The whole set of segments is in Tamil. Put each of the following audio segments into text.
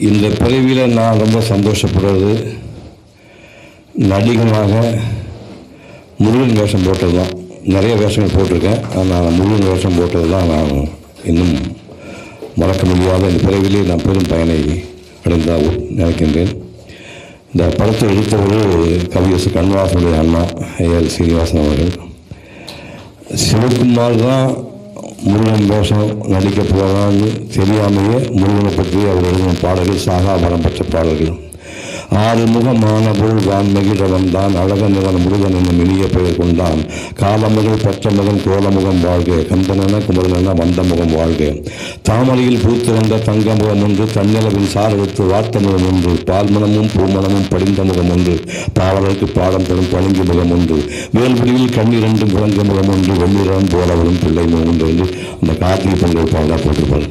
இந்த பிறவியில் நான் ரொம்ப சந்தோஷப்படுறது நடிகனாக முருகன் வேஷம் போட்டது தான். நிறைய வேஷங்கள் போட்டிருக்கேன், ஆனால் முருகன் வேஷம் போட்டது தான் நான் இன்னும் மறக்க முடியாத இந்த பிறவிலே நான் பெரும் பயனை அடைந்தாக நினைக்கின்றேன். இந்த படத்தை எடுத்தவர்கள் கவியரசு கண்ணதாசனுடைய அண்ணா ஏஎல் சீனிவாசன் அவர்கள். சிவகுமார் தான் முருகன் வேஷம் நடிக்க போகிறான்னு தெரியாமையே முருகனை பற்றி அவர் எழுதின பாடல்கள் சாகாபரம் பெற்ற பாடல்கள். ஆறுமுகமான பொருள் வான்மகிழ வந்தான் அழக நிறன் முருகன் என்னும் இனிய பெயர் கொண்டான் காலமகள் பற்ற மகன் கோலமுகம் வாழ்க கந்தனென குமரனென வந்த முகம் வாழ்க தாமரையில் பூத்து வந்த தங்க முகம் ஒன்று தன்னிலவின் சார் எடுத்து வார்த்த முகம் ஒன்று பால்மணமும் பூமணமும் படிந்த முகம் ஒன்று பாவலருக்கு பாடம் தரும் பழங்கி முகம் ஒன்று வேல்வெளியில் கண்ணீரெண்டும் குழந்தை முகம் ஒன்று வெள்ளிரன் போலவரும் பிள்ளை முகம் ஒன்று என்று அந்த கார்த்திகை பொங்கல் பாடலாக போட்டிருப்பார்.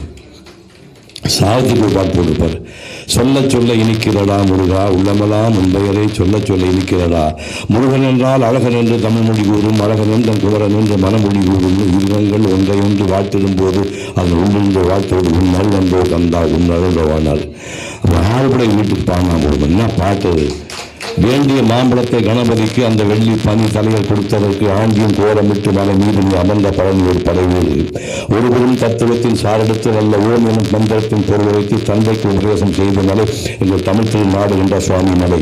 சாவித்திரி பாட்டு போட்டிருப்பார். சொல்ல சொல்ல இனிக்கிறடா முருகா உள்ளமெல்லாம் உண்மையரை சொல்ல சொல்ல இனிக்கிறடா முருகன் என்றால் அழகன் என்று தமிழ் மொழி கூறும் அழகன் என்ற குமரன் என்று மனமொழி கூறும் இருவங்கள் ஒன்றை ஒன்று வாழ்த்திடும் போது அதன் உள்ளிருந்த வாழ்த்தோடு உன்னால் வந்தோ தந்தா உன்னழுவானால் ஆறுபடை வீட்டுக்கு பாடினா போடும். என்ன பாட்டு! வேண்டிய மாம்பழத்தை கணபதிக்கு அந்த வெள்ளி பனி தலைகள் கொடுத்ததற்கு ஆண்டியும் கோலமிட்டு மலை மீது அமர்ந்த பழனி ஒரு படைவீடு ஒருவரும் தத்துவத்தின் சாரெடுத்து வல்ல ஓம் எனும் மந்திரத்தின் பொருள் வைத்து தந்தைக்கு உபதேசம் செய்த மலை எங்கள் தமிழ் திருநாடு என்ற சுவாமி மலை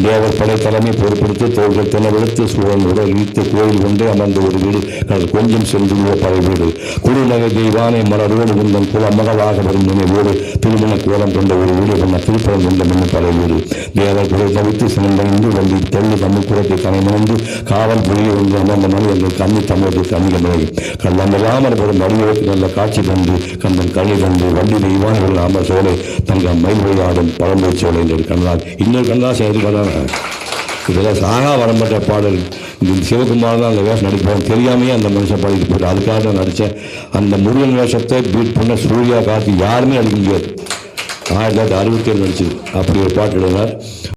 தேவர் படை தலைமை பொறுப்பெடுத்து தோள்கள் தினவெடுத்து சூழல் உடல் இழுத்து கோயில் கொண்டே அமர்ந்த ஒரு வீடு கடல் கொஞ்சம் சென்றுள்ள படை வீடு குறுநகை தெய்வானை மலரோடு உந்தன் குல மகளாக வரும் நினைவோடு திருமண கோலம் கொண்ட ஒரு வீடு பண்ண திருப்பரம் கொண்ட மண்ணு படை வீடு தேவர் குறை தவித்து சிறந்த வண்டி தெள்ளு தமிழ் குரத்தை தனிமணந்து காவல் புரிய ஒன்று அமர்ந்த மணி எங்கள் கண்ணி தமிழத்தை தமிழை கல்லமெல்லாம் ஒரு மடிவதற்கு நல்ல காட்சி கண்டு கந்தன் கழி கண்டு வண்டி தெய்வான அமர் சோலை தங்க மயில் விளையாடும் பழம்பை சோலை என்று கண்ணால் இன்னொரு கண்ணாசன் எதிர்கொண்டான இதெல்லாம் சாகா வரம்பற்ற பாடல். இந்த சிவகுமார் தான் அந்த வேஷம் நடிப்பாங்க தெரியாமையே அந்த மனுஷன் பாடிட்டு போயிட்டு அதுக்காக தான் நடித்தேன். அந்த முருகன் வேஷத்தை பீட் பண்ண சூர்யா கார்த்தி யாருமே நடிக்க முடியாது. 1967 நடிச்சது அப்படி ஒரு பாட்டு எழுதினார்.